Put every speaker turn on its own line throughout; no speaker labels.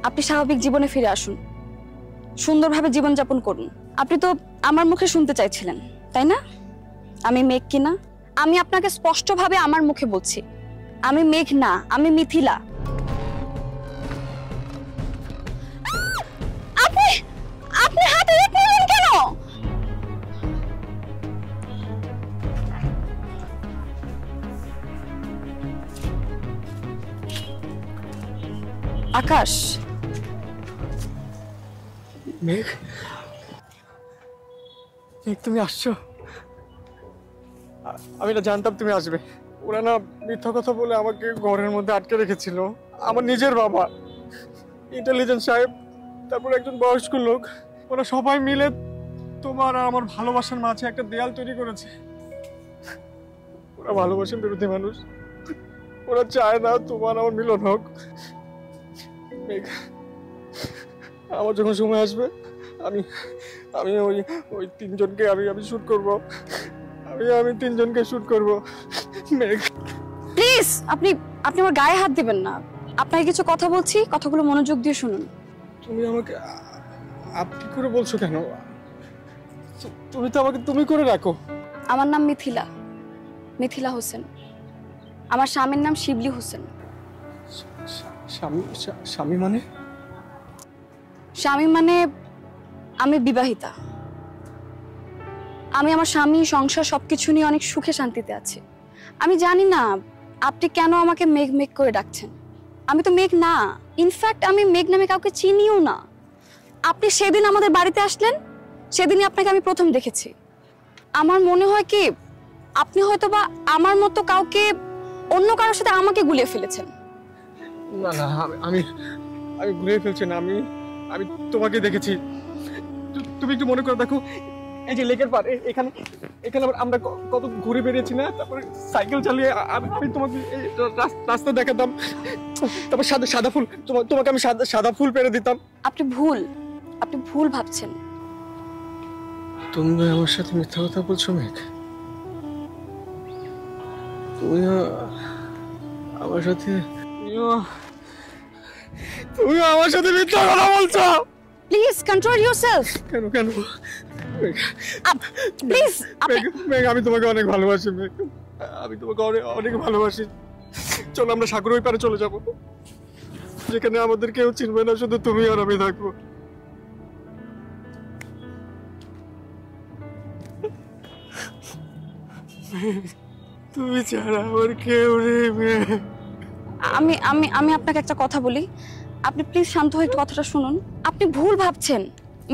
আপনি স্বাভাবিক জীবনে ফিরে আসুন, সুন্দরভাবে জীবনযাপন করুন। আপনি তো আমার মুখে শুনতে চাইছিলেন, তাই না? আমি মেঘ কিনা? আমি আপনাকে স্পষ্টভাবে আমার মুখে বলছি, আমি মেঘ না, আমি মিথিলা। আপনি আপনি হাতে নিলেন কেন? আকাশ।
মেঘ, মেঘ তুমি আসছো? আমি না জানতাম তুমি আসবে। ওরা না মিথ্যা কথা বলে আমাকে ঘরের মধ্যে আটকে রেখেছিল। আমার নিজের বাবা, ইন্টেলিজেন্স সাহেব, তারপর একজন বয়স্ক লোক, ওরা সবাই মিলে তোমার আর আমার ভালোবাসার মাঝে একটা দেয়াল তৈরি করেছে। ওরা ভালোবাসার বিরোধী মানুষ, ওরা চায় না তোমার আমার মিলন হোক। মেঘ, আমার যখন সময় আসবে আমি আমি ওই ওই তিনজনকে আমি শুট করব। আমি তিনজনকে শুট করব। মেঘ
প্লিজ, আপনি আমার গায়ে হাত দিবেন না। আপনাকে কিছু কথা বলছি, কথাগুলো মনোযোগ দিয়ে শুনুন।
তুমি আমাকে আপনি করে বলছো কেন? তুমি তো আমাকে তুমি করে রাখো।
আমার নাম মিথিলা, মিথিলা হোসেন। আমার স্বামীর নাম শিবলি হোসেন।
স্বামী মানে?
স্বামী মানে আমি বিবাহিতা। আমি আমার স্বামী, সংসার সবকিছু নিয়ে অনেক সুখে শান্তিতে আছি। আমি জানি না আপনি কেন আমাকে মেঘ মেঘ করে ডাকছেন। আমি তো মেঘ না, ইনফ্যাক্ট আমি মেঘ নামে কাউকে চিনিও না। আপনি সেদিন আমাদের বাড়িতে আসলেন, সেদিনই আপনাকে আমি প্রথম দেখেছি। আমার মনে হয় কি আপনি হয়তো বা আমার মতো কাউকে, অন্য কারোর সাথে আমাকে গুলিয়ে ফেলেছেন।
না না, আমি গুলিয়ে ফেলছি না। আমি তোমাকে দেখেছি। তুমি একটু মনে করে দেখো, এই যে লেকের পার, এখানে আমরা কত ঘুরে বেরিয়েছি না? তারপরে সাইকেল চালিয়ে আমি তোমাকে রাস্তা দেখাতাম। তারপর সাদা ফুল, তোমাকে আমি সাদা ফুল পেরে দিতাম।
আপনি ভুল ভাবছেন।
তুমি আমার সাথে মিথ্যা কথা বলছো মেঘ। তুমি আমার সাথে মিথ্যা কথা বলছো।
Please control yourself.
কেন
প্লিজ
মেঘ, আমি তোমাকে অনেক ভালোবাসি মেঘ। আমি তোমাকে অনেক ভালোবাসি। চলো আমরা সাগর ওই পারে চলে যাব, যেখানে আমাদের কেউ চিনবে না, শুধু তুমি আর আমি থাকবো। তুমি ছাড়া আমার কেউ নেই মেঘ।
আমি আপনাকে একটা কথা বলি, আপনি প্লিজ শান্ত হয়ে একটু কথাটা শুনুন। আপনি ভুল ভাবছেন।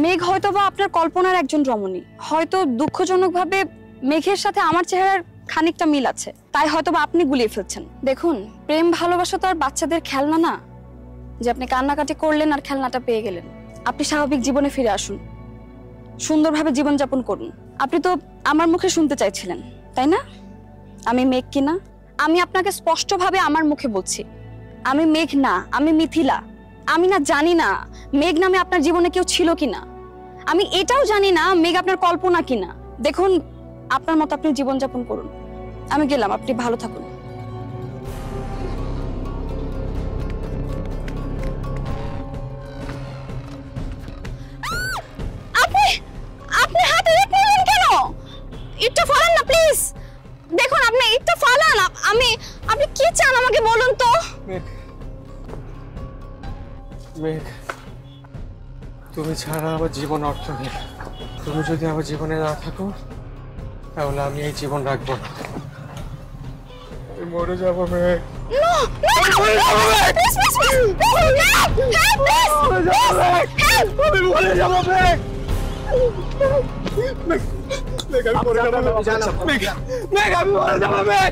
মেঘ হয়তোবা আপনার কল্পনার একজন রমণী। হয়তো দুঃখজনকভাবে মেঘের সাথে আমার চেহারার খানিকটা মিল আছে, তাই হয়তোবা আপনি গুলিয়ে ফেলছেন। দেখুন, প্রেম ভালোবাসা তো আর বাচ্চাদের খেলনা না যে আপনি কান্নাকাটি করলেন আর খেলনাটা পেয়ে গেলেন। আপনি স্বাভাবিক জীবনে ফিরে আসুন, সুন্দরভাবে জীবনযাপন করুন। আপনি তো আমার মুখে শুনতে চাইছিলেন, তাই না? আমি মেঘ কিনা? আমি আপনাকে স্পষ্টভাবে আমার মুখে বলছি, আমি মেঘ না, আমি মিথিলা। আমি না জানি না মেঘ নামে আপনার জীবনে কেউ ছিল কিনা। আমি এটাও জানি না মেঘ আপনার কল্পনা কিনা। দেখুন, আপনার মতো আপনি জীবনযাপন করুন। আমি গেলাম, আপনি ভালো থাকুন। আপনি হাতে নিলেন কেন? ইটটা ফালান না প্লিজ। দেখুন, আপনি ইটটা ফালান। আপনি কি চান আমাকে বলুন তো।
মেঘ, তুমি ছাড়া আমার জীবন অর্থহীন। তুমি যদি আমার জীবনে না থাকো, তাহলে আমি এই জীবন রাখবো না। আমি মরে যাবো মেঘ। মরে যাবো মেঘ। মেঘ, আমি মরে যাবো মেঘ।